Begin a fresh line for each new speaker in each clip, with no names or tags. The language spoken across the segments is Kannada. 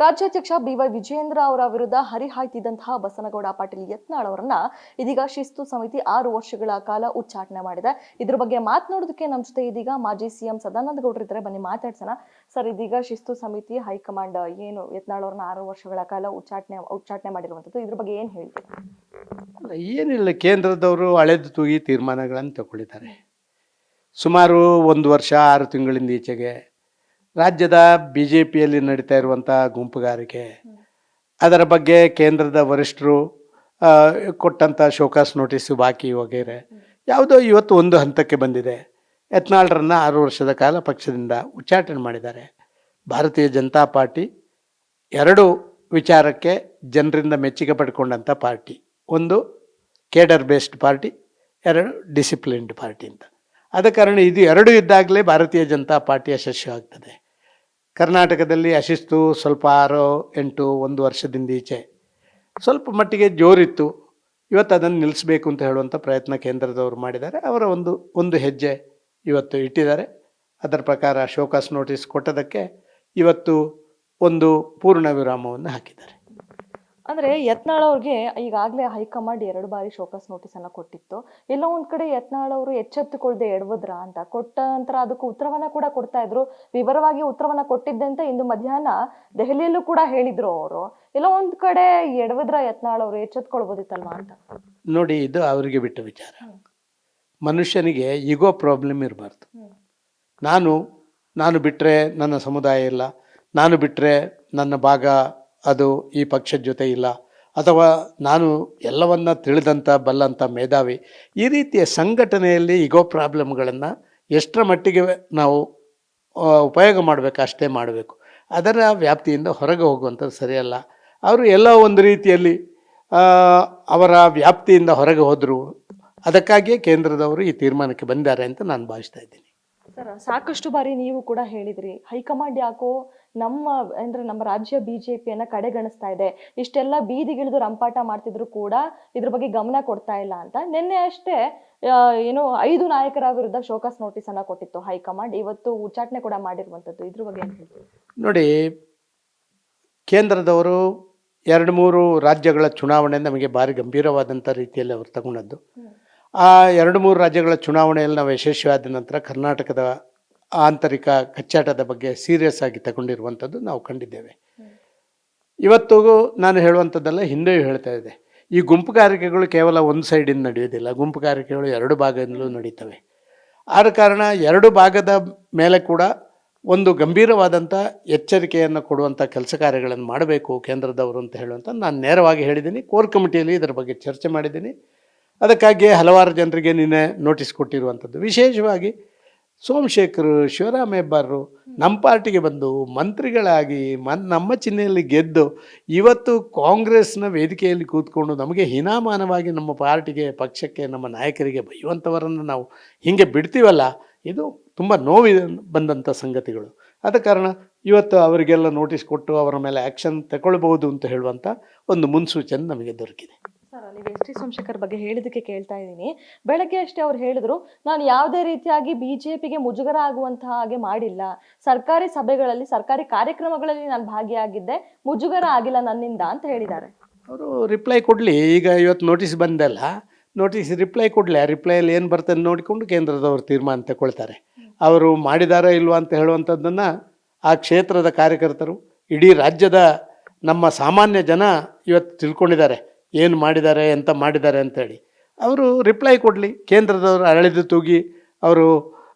ರಾಜ್ಯಾಧ್ಯಕ್ಷ ಬಿವೈ ವಿಜಯೇಂದ್ರ ಅವರ ವಿರುದ್ಧ ಹರಿಹಾಯ್ತಿದ್ದಂತಹ ಬಸನಗೌಡ ಪಾಟೀಲ್ ಯತ್ನಾಳ್ ಅವರನ್ನ ಇದೀಗ ಶಿಸ್ತು ಸಮಿತಿ 6 ವರ್ಷಗಳ ಕಾಲ ಉಚ್ಚಾಟನೆ ಮಾಡಿದೆ. ಇದ್ರ ಬಗ್ಗೆ ಮಾತನಾಡೋದಕ್ಕೆ ನಮ್ಮ ಜೊತೆ ಇದೀಗ ಮಾಜಿ ಸಿಎಂ ಸದಾನಂದ ಗೌಡರು ಇದ್ದಾರೆ. ಬನ್ನಿ ಮಾತಾಡ್ಸೋಣ. ಸರ್, ಇದೀಗ ಶಿಸ್ತು ಸಮಿತಿ ಹೈಕಮಾಂಡ್ ಏನು ಯತ್ನಾಳ್ ಅವರನ್ನ 6 ವರ್ಷಗಳ ಕಾಲ ಉಚ್ಚಾಟನೆ ಮಾಡಿರುವಂತದ್ದು, ಇದ್ರ ಬಗ್ಗೆ ಏನ್ ಹೇಳ್ತೀರಾ?
ಏನಿಲ್ಲ, ಕೇಂದ್ರದವರು ಹಳೆದು ತೂಗಿ ತೀರ್ಮಾನಗಳನ್ನು ತಗೊಳ್ಳಿದ್ದಾರೆ. ಸುಮಾರು 1 ವರ್ಷ 6 ತಿಂಗಳಿಂದ ಈಚೆಗೆ ರಾಜ್ಯದ BJPಯಲ್ಲಿ ನಡೀತಾ ಇರುವಂಥ ಗುಂಪುಗಾರಿಕೆ, ಅದರ ಬಗ್ಗೆ ಕೇಂದ್ರದ ವರಿಷ್ಠರು ಕೊಟ್ಟಂಥ ಶೋಕಾಸ್ ನೋಟಿಸು ಬಾಕಿ ವಗೈರೆ ಯಾವುದೋ ಇವತ್ತು ಒಂದು ಹಂತಕ್ಕೆ ಬಂದಿದೆ. ಯತ್ನಾಳ್ರನ್ನ 6 ವರ್ಷದ ಕಾಲ ಪಕ್ಷದಿಂದ ಉಚ್ಚಾಟನೆ ಮಾಡಿದ್ದಾರೆ. ಭಾರತೀಯ ಜನತಾ ಪಾರ್ಟಿ 2 ವಿಚಾರಕ್ಕೆ ಜನರಿಂದ ಮೆಚ್ಚುಗೆ ಪಡ್ಕೊಂಡಂಥ ಪಾರ್ಟಿ. ಒಂದು cadre based party, 2 disciplined party ಅಂತ. ಆದ ಕಾರಣ ಇದು 2 ಇದ್ದಾಗಲೇ ಭಾರತೀಯ ಜನತಾ ಪಾರ್ಟಿ ಯಶಸ್ವಿಯಾಗ್ತದೆ. ಕರ್ನಾಟಕದಲ್ಲಿ ಅಶಿಸ್ತು ಸ್ವಲ್ಪ 6-8 1 ವರ್ಷದಿಂದ ಈಚೆ ಸ್ವಲ್ಪ ಮಟ್ಟಿಗೆ ಜೋರಿತ್ತು. ಇವತ್ತು ಅದನ್ನು ನಿಲ್ಲಿಸಬೇಕು ಅಂತ ಹೇಳುವಂಥ ಪ್ರಯತ್ನ ಕೇಂದ್ರದವರು ಮಾಡಿದ್ದಾರೆ. ಅವರ ಒಂದು ಹೆಜ್ಜೆ ಇವತ್ತು ಇಟ್ಟಿದ್ದಾರೆ. ಅದರ ಪ್ರಕಾರ ಶೋಕಾಸ್ ನೋಟಿಸ್ ಕೊಟ್ಟದಕ್ಕೆ ಇವತ್ತು ಒಂದು ಪೂರ್ಣ ವಿರಾಮವನ್ನು ಹಾಕಿದ್ದಾರೆ.
ಅಂದ್ರೆ ಯತ್ನಾಳ್ ಅವ್ರಿಗೆ ಈಗಾಗಲೇ ಹೈಕಮಾಂಡ್ 2 ಬಾರಿ ಶೋಕಾಸ್ ನೋಟಿಸ್ ಅನ್ನ ಕೊಟ್ಟಿತ್ತು. ಎಲ್ಲ ಒಂದ್ ಕಡೆ ಯತ್ನಾಳ್ ಅವರು ಎಚ್ಚೆತ್ತುಕೊಳ್ಳದೆ ಎಡವದ್ರ ಅಂತ ಕೊಟ್ಟ ನಂತರ ಅದಕ್ಕೆ ಉತ್ತರವನ್ನ ಕೂಡ ಕೊಡ್ತಾ ಇದ್ರು. ವಿವರವಾಗಿ ಉತ್ತರವನ್ನ ಕೊಟ್ಟಿದ್ದೆ ಅಂತ ಇಂದು ಮಧ್ಯಾಹ್ನ ದೆಹಲಿಯಲ್ಲೂ ಕೂಡ ಹೇಳಿದ್ರು ಅವರು. ಎಲ್ಲ ಒಂದ್ ಕಡೆ ಎಡವದ್ರ ಯತ್ನಾಳ್ ಅವರು ಎಚ್ಚೆತ್ಕೊಳ್ಬೋದಿತ್ತಲ್ವಾ ಅಂತ.
ನೋಡಿ, ಇದು ಅವರಿಗೆ ಬಿಟ್ಟ ವಿಚಾರ. ಮನುಷ್ಯನಿಗೆ ಈಗೋ ಪ್ರಾಬ್ಲಮ್ ಇರಬಾರ್ದು. ನಾನು ಬಿಟ್ಟರೆ ನನ್ನ ಸಮುದಾಯ ಇಲ್ಲ, ನಾನು ಬಿಟ್ಟರೆ ನನ್ನ ಭಾಗ ಅದು ಈ ಪಕ್ಷದ ಜೊತೆ ಇಲ್ಲ, ಅಥವಾ ನಾನು ಎಲ್ಲವನ್ನ ತಿಳಿದಂಥ ಬಲ್ಲಂಥ ಮೇಧಾವಿ, ಈ ರೀತಿಯ ಸಂಘಟನೆಯಲ್ಲಿ ಈಗೋ ಪ್ರಾಬ್ಲಮ್ಗಳನ್ನು ಎಷ್ಟರ ಮಟ್ಟಿಗೆ ನಾವು ಉಪಯೋಗ ಮಾಡಬೇಕು ಅಷ್ಟೇ ಮಾಡಬೇಕು. ಅದರ ವ್ಯಾಪ್ತಿಯಿಂದ ಹೊರಗೆ ಹೋಗುವಂಥದ್ದು ಸರಿಯಲ್ಲ. ಅವರು ಎಲ್ಲ ಒಂದು ರೀತಿಯಲ್ಲಿ ಅವರ ವ್ಯಾಪ್ತಿಯಿಂದ ಹೊರಗೆ ಹೋದರು. ಅದಕ್ಕಾಗಿಯೇ ಕೇಂದ್ರದವರು ಈ ತೀರ್ಮಾನಕ್ಕೆ ಬಂದಿದ್ದಾರೆ ಅಂತ ನಾನು ಭಾವಿಸ್ತಾ ಇದ್ದೀನಿ.
ಸರ್, ಸಾಕಷ್ಟು ಬಾರಿ ನೀವು ಕೂಡ ಹೇಳಿದ್ರಿ, ಹೈಕಮಾಂಡ್ ಯಾಕೋ ನಮ್ಮ ರಾಜ್ಯ BJPಯನ್ನ ಕಡೆಗಣಿಸ್ತಾ ಇದೆ, ಇಷ್ಟೆಲ್ಲ ಬೀದಿಗಿಳಿದು ರಂಪಾಟ ಮಾಡ್ತಿದ್ರು ಕೂಡ ಇದ್ರ ಬಗ್ಗೆ ಗಮನ ಕೊಡ್ತಾ ಇಲ್ಲ ಅಂತ. ನಿನ್ನೆ ಅಷ್ಟೇ 5 ನಾಯಕರ ವಿರುದ್ಧ ಶೋಕಾಸ್ ನೋಟಿಸ್ ಅನ್ನ ಕೊಟ್ಟಿತ್ತು ಹೈಕಮಾಂಡ್. ಇವತ್ತು ಉಚ್ಚಾಟನೆ ಕೂಡ ಮಾಡಿರುವಂತದ್ದು, ಇದ್ರ ಬಗ್ಗೆ ಏನ್ ಹೇಳ್ತೀವಿ?
ನೋಡಿ, ಕೇಂದ್ರದವರು 2-3 ರಾಜ್ಯಗಳ ಚುನಾವಣೆ ನಮಗೆ ಭಾರಿ ಗಂಭೀರವಾದಂಥ ರೀತಿಯಲ್ಲಿ ಅವರು ತಗೊಂಡದ್ದು. ಆ 2-3 ರಾಜ್ಯಗಳ ಚುನಾವಣೆಯಲ್ಲಿ ನಾವು ಯಶಸ್ವಿಯಾದ ನಂತರ ಕರ್ನಾಟಕದ ಆಂತರಿಕ ಕಚ್ಚಾಟದ ಬಗ್ಗೆ ಸೀರಿಯಸ್ ಆಗಿ ತಗೊಂಡಿರುವಂಥದ್ದು ನಾವು ಕಂಡಿದ್ದೇವೆ. ಇವತ್ತು ನಾನು ಹೇಳುವಂಥದ್ದೆಲ್ಲ ಹಿಂದೆಯೂ ಹೇಳ್ತಾ ಇದೆ, ಈ ಗುಂಪುಗಾರಿಕೆಗಳು ಕೇವಲ ಒಂದು ಸೈಡಿಂದ ನಡೆಯೋದಿಲ್ಲ, ಗುಂಪುಗಾರಿಕೆಗಳು 2 ಭಾಗದಿಂದಲೂ ನಡೀತವೆ. ಆದ ಕಾರಣ 2 ಭಾಗದ ಮೇಲೆ ಕೂಡ ಒಂದು ಗಂಭೀರವಾದಂಥ ಎಚ್ಚರಿಕೆಯನ್ನು ಕೊಡುವಂಥ ಕೆಲಸ ಕಾರ್ಯಗಳನ್ನು ಮಾಡಬೇಕು ಕೇಂದ್ರದವರು ಅಂತ ಹೇಳುವಂಥ ನಾನು ನೇರವಾಗಿ ಹೇಳಿದ್ದೀನಿ. ಕೋರ್ ಕಮಿಟಿಯಲ್ಲಿ ಇದರ ಬಗ್ಗೆ ಚರ್ಚೆ ಮಾಡಿದ್ದೀನಿ. ಅದಕ್ಕಾಗಿ ಹಲವಾರು ಜನರಿಗೆ ನಿನ್ನೆ ನೋಟಿಸ್ ಕೊಟ್ಟಿರುವಂಥದ್ದು. ವಿಶೇಷವಾಗಿ ಸೋಮಶೇಖರ್, ಶಿವರಾಮ್ ಹೆಬ್ಬಾರರು ನಮ್ಮ ಪಾರ್ಟಿಗೆ ಬಂದು ಮಂತ್ರಿಗಳಾಗಿ ನಮ್ಮ ಚಿಹ್ನೆಯಲ್ಲಿ ಗೆದ್ದು ಇವತ್ತು ಕಾಂಗ್ರೆಸ್ನ ವೇದಿಕೆಯಲ್ಲಿ ಕೂತ್ಕೊಂಡು ನಮಗೆ ಹೀನಾಮಾನವಾಗಿ ನಮ್ಮ ಪಾರ್ಟಿಗೆ, ಪಕ್ಷಕ್ಕೆ, ನಮ್ಮ ನಾಯಕರಿಗೆ ಬೈಯುವಂಥವರನ್ನು ನಾವು ಹೀಗೆ ಬಿಡ್ತೀವಲ್ಲ, ಇದು ತುಂಬ ನೋವು ಬಂದಂಥ ಸಂಗತಿಗಳು. ಆದ ಕಾರಣ ಇವತ್ತು ಅವರಿಗೆಲ್ಲ ನೋಟಿಸ್ ಕೊಟ್ಟು ಅವರ ಮೇಲೆ ಆ್ಯಕ್ಷನ್ ತಗೊಳ್ಬಹುದು ಅಂತ ಹೇಳುವಂಥ ಒಂದು ಮುನ್ಸೂಚನೆ ನಮಗೆ ದೊರಕಿದೆ.
ಸರ್, ನೀವು ಎಸ್ ಟಿ ಸೋಮಶೇಖರ್ ಬಗ್ಗೆ ಹೇಳಿದಕ್ಕೆ ಕೇಳ್ತಾ ಇದ್ದೀನಿ. ಬೆಳಗ್ಗೆ ಅಷ್ಟೇ ಅವ್ರು ಹೇಳಿದ್ರು, ನಾನು ಯಾವುದೇ ರೀತಿಯಾಗಿ BJPಗೆ ಮುಜುಗರ ಆಗುವಂತಹ ಹಾಗೆ ಮಾಡಿಲ್ಲ, ಸರ್ಕಾರಿ ಸಭೆಗಳಲ್ಲಿ, ಸರ್ಕಾರಿ ಕಾರ್ಯಕ್ರಮಗಳಲ್ಲಿ ನಾನು ಭಾಗಿಯಾಗಿದ್ದೆ, ಮುಜುಗರ ಆಗಿಲ್ಲ ನನ್ನಿಂದ ಅಂತ ಹೇಳಿದ್ದಾರೆ.
ಅವರು ರಿಪ್ಲೈ ಕೊಡಲಿ. ಈಗ ಇವತ್ತು ನೋಟಿಸ್ ಬಂದಲ್ಲ, ನೋಟಿಸ್ ರಿಪ್ಲೈ ಕೊಡಲಿ. ಆ ರಿಪ್ಲೈಯಲ್ಲಿ ಏನು ಬರ್ತದೆ ನೋಡಿಕೊಂಡು ಕೇಂದ್ರದವರು ತೀರ್ಮಾನ ತಗೊಳ್ತಾರೆ. ಅವರು ಮಾಡಿದಾರಾ ಇಲ್ವಾ ಅಂತ ಹೇಳುವಂಥದ್ದನ್ನು ಆ ಕ್ಷೇತ್ರದ ಕಾರ್ಯಕರ್ತರು, ಇಡೀ ರಾಜ್ಯದ ನಮ್ಮ ಸಾಮಾನ್ಯ ಜನ ಇವತ್ತು ತಿಳ್ಕೊಂಡಿದ್ದಾರೆ, ಏನು ಮಾಡಿದ್ದಾರೆ, ಎಂತ ಮಾಡಿದ್ದಾರೆ ಅಂತೇಳಿ. ಅವರು ರಿಪ್ಲೈ ಕೊಡಲಿ. ಕೇಂದ್ರದವರು ಅರಳಿದು ತೂಗಿ ಅವರು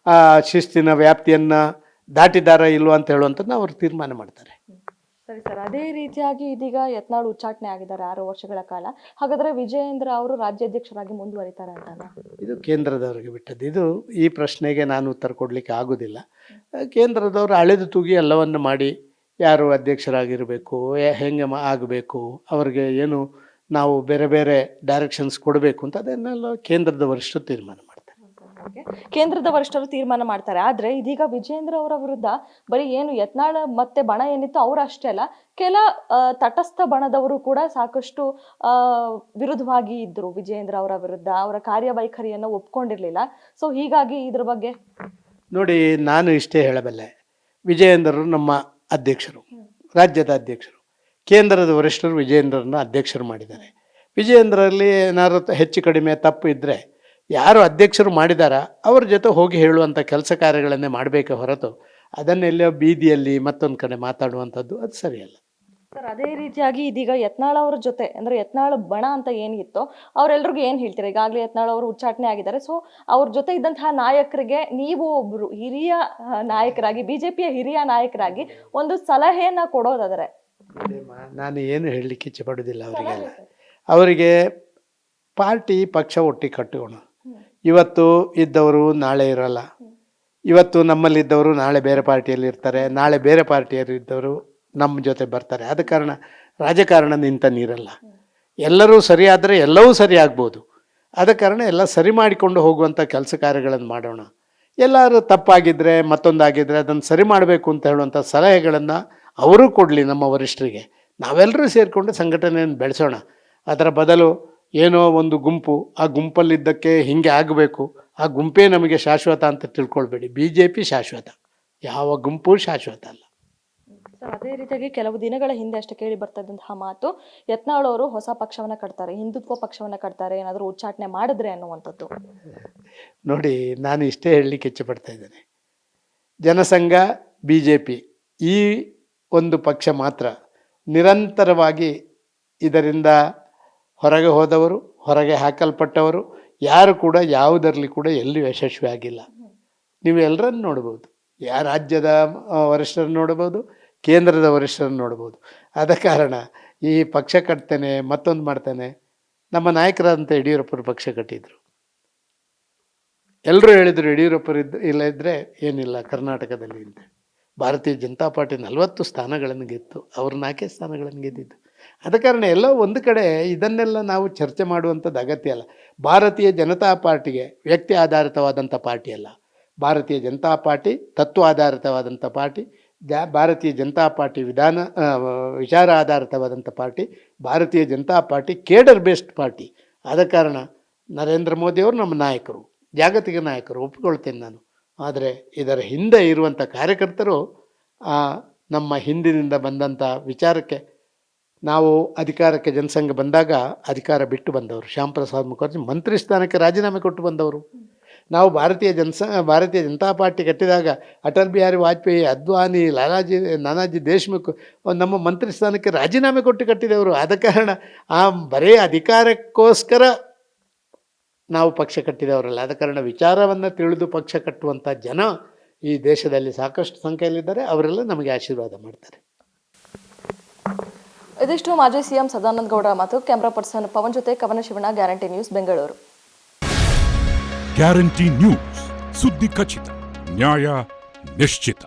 ಶಿಸ್ತಿನ ವ್ಯಾಪ್ತಿಯನ್ನು ದಾಟಿದಾರ ಇಲ್ವಾ ಅಂತ ಹೇಳುವಂಥದ್ದನ್ನ ಅವರು ತೀರ್ಮಾನ ಮಾಡ್ತಾರೆ.
ಸರಿ ಸರ್, ಅದೇ ರೀತಿಯಾಗಿ ಇದೀಗ ಯತ್ನಾಳ್ ಉಚ್ಚಾಟನೆ ಆಗಿದ್ದಾರೆ 6 ವರ್ಷಗಳ ಕಾಲ. ಹಾಗಾದ್ರೆ ವಿಜಯೇಂದ್ರ ಅವರು ರಾಜ್ಯಾಧ್ಯಕ್ಷರಾಗಿ ಮುಂದುವರಿತಾರೆ ಅಂತ? ಇದು
ಕೇಂದ್ರದವರಿಗೆ ಬಿಟ್ಟದ್ದು. ಇದು ಈ ಪ್ರಶ್ನೆಗೆ ನಾನು ಉತ್ತರ ಕೊಡಲಿಕ್ಕೆ ಆಗೋದಿಲ್ಲ. ಕೇಂದ್ರದವರು ಅಳೆದು ತೂಗಿ ಎಲ್ಲವನ್ನು ಮಾಡಿ ಯಾರು ಅಧ್ಯಕ್ಷರಾಗಿರಬೇಕು, ಹೆಂಗೆ ಆಗಬೇಕು, ಅವ್ರಿಗೆ ಏನು ನಾವು ಬೇರೆ ಬೇರೆ ಡೈರೆಕ್ಷನ್ಸ್ ಕೊಡಬೇಕು ಅಂತ ಅದನ್ನೆಲ್ಲ ಕೇಂದ್ರದ ವರಿಷ್ಠರು ತೀರ್ಮಾನ ಮಾಡ್ತಾರೆ.
ಕೇಂದ್ರದ ವರಿಷ್ಠರು ತೀರ್ಮಾನ ಮಾಡ್ತಾರೆ. ಆದ್ರೆ ಇದೀಗ ವಿಜಯೇಂದ್ರ ಅವರ ವಿರುದ್ಧ ಬರೀ ಏನು ಯತ್ನಾಳ್ ಮತ್ತೆ ಬಣ ಏನಿತ್ತು ಅವರು ಅಷ್ಟೇ ಅಲ್ಲ, ಕೆಲ ತಟಸ್ಥ ಬಣದವರು ಕೂಡ ಸಾಕಷ್ಟು ವಿರುದ್ಧವಾಗಿ ಇದ್ರು ವಿಜಯೇಂದ್ರ ಅವರ ವಿರುದ್ಧ. ಅವರ ಕಾರ್ಯವೈಖರಿಯನ್ನು ಒಪ್ಕೊಂಡಿರ್ಲಿಲ್ಲ. ಸೊ ಹೀಗಾಗಿ ಇದ್ರ ಬಗ್ಗೆ
ನೋಡಿ, ನಾನು ಇಷ್ಟೇ ಹೇಳಬಲ್ಲೆ, ವಿಜಯೇಂದ್ರರು ನಮ್ಮ ಅಧ್ಯಕ್ಷರು, ರಾಜ್ಯದ ಅಧ್ಯಕ್ಷರು, ಕೇಂದ್ರದ ವರಿಷ್ಠರು ವಿಜಯೇಂದ್ರನ ಅಧ್ಯಕ್ಷರು ಮಾಡಿದ್ದಾರೆ. ವಿಜಯೇಂದ್ರಲ್ಲಿ ಏನಾದ್ರು ಹೆಚ್ಚು ಕಡಿಮೆ ತಪ್ಪು ಇದ್ದರೆ ಯಾರು ಅಧ್ಯಕ್ಷರು ಮಾಡಿದಾರ ಅವ್ರ ಜೊತೆ ಹೋಗಿ ಹೇಳುವಂಥ ಕೆಲಸ ಕಾರ್ಯಗಳನ್ನೇ ಮಾಡಬೇಕೆ ಹೊರತು ಅದನ್ನೆಲ್ಲೋ ಬೀದಿಯಲ್ಲಿ ಮತ್ತೊಂದು ಕಡೆ ಮಾತಾಡುವಂಥದ್ದು ಅದು ಸರಿಯಲ್ಲ.
ಸರ್, ಅದೇ ರೀತಿಯಾಗಿ ಇದೀಗ ಯತ್ನಾಳ್ ಅವ್ರ ಜೊತೆ ಅಂದ್ರೆ ಯತ್ನಾಳ್ ಬಣ ಅಂತ ಏನಿತ್ತು ಅವ್ರೆಲ್ರಿಗೂ ಏನ್ ಹೇಳ್ತೀರಾ? ಈಗಾಗಲೇ ಯತ್ನಾಳ್ ಅವರು ಉಚ್ಚಾಟನೆ ಆಗಿದ್ದಾರೆ. ಸೊ ಅವ್ರ ಜೊತೆ ಇದ್ದಂತಹ ನಾಯಕರಿಗೆ ನೀವು ಒಬ್ರು ಹಿರಿಯ ನಾಯಕರಾಗಿ, ಬಿಜೆಪಿಯ ಹಿರಿಯ ನಾಯಕರಾಗಿ ಒಂದು ಸಲಹೆಯನ್ನ ಕೊಡೋದಾದ್ರೆ?
ನಾನು ಏನು ಹೇಳಲಿಕ್ಕೆ ಇಚ್ಛೆ ಪಡೋದಿಲ್ಲ ಅವರಿಗೆಲ್ಲ. ಅವರಿಗೆ ಪಾರ್ಟಿ ಪಕ್ಷ ಒಟ್ಟಿಗೆ ಕಟ್ಟೋಣ. ಇವತ್ತು ಇದ್ದವರು ನಾಳೆ ಇರಲ್ಲ, ಇವತ್ತು ನಮ್ಮಲ್ಲಿದ್ದವರು ನಾಳೆ ಬೇರೆ ಪಾರ್ಟಿಯಲ್ಲಿ ಇರ್ತಾರೆ, ನಾಳೆ ಬೇರೆ ಪಾರ್ಟಿಯಲ್ಲಿ ಇದ್ದವರು ನಮ್ಮ ಜೊತೆ ಬರ್ತಾರೆ. ಆದ ಕಾರಣ ರಾಜಕಾರಣ ನಿಂತ ನೀರಲ್ಲ. ಎಲ್ಲರೂ ಸರಿಯಾದರೆ ಎಲ್ಲವೂ ಸರಿ ಆಗ್ಬೋದು. ಆದ ಕಾರಣ ಎಲ್ಲ ಸರಿ ಮಾಡಿಕೊಂಡು ಹೋಗುವಂಥ ಕೆಲಸ ಕಾರ್ಯಗಳನ್ನು ಮಾಡೋಣ. ಎಲ್ಲರೂ ತಪ್ಪಾಗಿದ್ದರೆ ಮತ್ತೊಂದಾಗಿದ್ದರೆ ಅದನ್ನು ಸರಿ ಮಾಡಬೇಕು ಅಂತ ಹೇಳುವಂಥ ಸಲಹೆಗಳನ್ನು ಅವರೂ ಕೊಡಲಿ ನಮ್ಮ ವರಿಷ್ಠರಿಗೆ. ನಾವೆಲ್ಲರೂ ಸೇರಿಕೊಂಡು ಸಂಘಟನೆಯನ್ನು ಬೆಳೆಸೋಣ. ಅದರ ಬದಲು ಏನೋ ಒಂದು ಗುಂಪು, ಆ ಗುಂಪಲ್ಲಿದ್ದಕ್ಕೆ ಹೀಗೆ ಆಗಬೇಕು, ಆ ಗುಂಪೇ ನಮಗೆ ಶಾಶ್ವತ ಅಂತ ತಿಳ್ಕೊಳ್ಬೇಡಿ. BJP ಶಾಶ್ವತ, ಯಾವ ಗುಂಪು ಶಾಶ್ವತ ಅಲ್ಲ.
ಸರ್, ಅದೇ ರೀತಿಯಾಗಿ ಕೆಲವು ದಿನಗಳ ಹಿಂದೆ ಅಷ್ಟೇ ಕೇಳಿ ಬರ್ತಾ ಇದ್ದಂತಹ ಮಾತು, ಯತ್ನಾಳ್ ಅವರು ಹೊಸ ಪಕ್ಷವನ್ನ ಕಟ್ತಾರೆ, ಹಿಂದುತ್ವ ಪಕ್ಷವನ್ನ ಕಟ್ತಾರೆ, ಏನಾದರೂ ಉಚ್ಚಾಟನೆ ಮಾಡಿದ್ರೆ ಅನ್ನುವಂಥದ್ದು.
ನೋಡಿ, ನಾನು ಇಷ್ಟೇ ಹೇಳಲಿಕ್ಕೆ ಇಚ್ಛೆ ಪಡ್ತಾ ಇದ್ದೇನೆ. ಜನಸಂಘ BJP ಈ ಒಂದು ಪಕ್ಷ ಮಾತ್ರ ನಿರಂತರವಾಗಿ ಇದರಿಂದ ಹೊರಗೆ ಹೋದವರು, ಹೊರಗೆ ಹಾಕಲ್ಪಟ್ಟವರು ಯಾರು ಕೂಡ ಯಾವುದರಲ್ಲಿ ಕೂಡ ಎಲ್ಲಿಯೂ ಯಶಸ್ವಿ ಆಗಿಲ್ಲ. ನೀವು ಎಲ್ಲರನ್ನು ನೋಡ್ಬೋದು, ರಾಜ್ಯದ ವರಿಷ್ಠರನ್ನು ನೋಡ್ಬೋದು, ಕೇಂದ್ರದ ವರಿಷ್ಠರನ್ನು ನೋಡ್ಬೋದು. ಆದ ಕಾರಣ ಈ ಪಕ್ಷ ಕಟ್ತೇನೆ ಮತ್ತೊಂದು ಮಾಡ್ತೇನೆ. ನಮ್ಮ ನಾಯಕರಾದಂಥ ಯಡಿಯೂರಪ್ಪರು ಪಕ್ಷ ಕಟ್ಟಿದರು. ಎಲ್ಲರೂ ಹೇಳಿದರು ಯಡಿಯೂರಪ್ಪರು ಇಲ್ಲ ಇದ್ದರೆ ಏನಿಲ್ಲ ಕರ್ನಾಟಕದಲ್ಲಿ ಅಂತ. ಭಾರತೀಯ ಜನತಾ ಪಾರ್ಟಿ 40 ಸ್ಥಾನಗಳನ್ನು ಗೆದ್ದು ಅವರು 4 ಸ್ಥಾನಗಳನ್ನು ಗೆದ್ದಿದ್ದು. ಆದ ಕಾರಣ ಎಲ್ಲ ಒಂದು ಕಡೆ ಇದನ್ನೆಲ್ಲ ನಾವು ಚರ್ಚೆ ಮಾಡುವಂಥದ್ದು ಅಗತ್ಯ ಅಲ್ಲ. ಭಾರತೀಯ ಜನತಾ ಪಾರ್ಟಿಗೆ ವ್ಯಕ್ತಿ ಆಧಾರಿತವಾದಂಥ ಪಾರ್ಟಿ ಅಲ್ಲ. ಭಾರತೀಯ ಜನತಾ ಪಾರ್ಟಿ ತತ್ವ ಆಧಾರಿತವಾದಂಥ ಪಾರ್ಟಿ. ಭಾರತೀಯ ಜನತಾ ಪಾರ್ಟಿ ವಿಚಾರ ಆಧಾರಿತವಾದಂಥ ಪಾರ್ಟಿ. ಭಾರತೀಯ Janata party cadre based party. ಆದ ಕಾರಣ ನರೇಂದ್ರ ಮೋದಿಯವರು ನಮ್ಮ ನಾಯಕರು, ಜಾಗತಿಕ ನಾಯಕರು, ಒಪ್ಪಿಕೊಳ್ತೇನೆ ನಾನು. ಆದರೆ ಇದರ ಹಿಂದೆ ಇರುವಂಥ ಕಾರ್ಯಕರ್ತರು ನಮ್ಮ ಹಿಂದಿನಿಂದ ಬಂದಂಥ ವಿಚಾರಕ್ಕೆ, ನಾವು ಅಧಿಕಾರಕ್ಕೆ ಜನಸಂಘ ಬಂದಾಗ ಅಧಿಕಾರ ಬಿಟ್ಟು ಬಂದವರು. ಶ್ಯಾಮ್ ಪ್ರಸಾದ್ ಮುಖರ್ಜಿ ಮಂತ್ರಿ ಸ್ಥಾನಕ್ಕೆ ರಾಜೀನಾಮೆ ಕೊಟ್ಟು ಬಂದವರು. ನಾವು ಭಾರತೀಯ ಜನತಾ ಪಾರ್ಟಿ ಕಟ್ಟಿದಾಗ ಅಟಲ್ ಬಿಹಾರಿ ವಾಜಪೇಯಿ, ಅದ್ವಾನಿ, ನಾನಾಜಿ ದೇಶ್ಮುಖ್ ನಮ್ಮ ಮಂತ್ರಿ ಸ್ಥಾನಕ್ಕೆ ರಾಜೀನಾಮೆ ಕೊಟ್ಟು ಕಟ್ಟಿದವರು. ಆದ ಕಾರಣ ಬರೀ ಅಧಿಕಾರಕ್ಕೋಸ್ಕರ ನಾವು ಪಕ್ಷ ಕಟ್ಟಿದವರಲ್ಲ. ಆದ ಕಾರಣ ವಿಚಾರವನ್ನು ತಿಳಿದು ಪಕ್ಷ ಕಟ್ಟುವಂಥ ಜನ ಈ ದೇಶದಲ್ಲಿ ಸಾಕಷ್ಟು ಸಂಖ್ಯೆಯಲ್ಲಿದ್ದಾರೆ. ಅವರೆಲ್ಲ ನಮಗೆ ಆಶೀರ್ವಾದ ಮಾಡ್ತಾರೆ.
ಇದಿಷ್ಟು ಮಾಜಿ CM ಸದಾನಂದ ಗೌಡ ಮಾತು. ಕ್ಯಾಮ್ರಾ ಪರ್ಸನ್ ಪವನ್ ಜೊತೆ ಕವನ Shivanna, guarantee news, Bengaluru.
Guarantee news, ಸುದ್ದಿ ಖಚಿತ, ನ್ಯಾಯ ನಿಶ್ಚಿತ.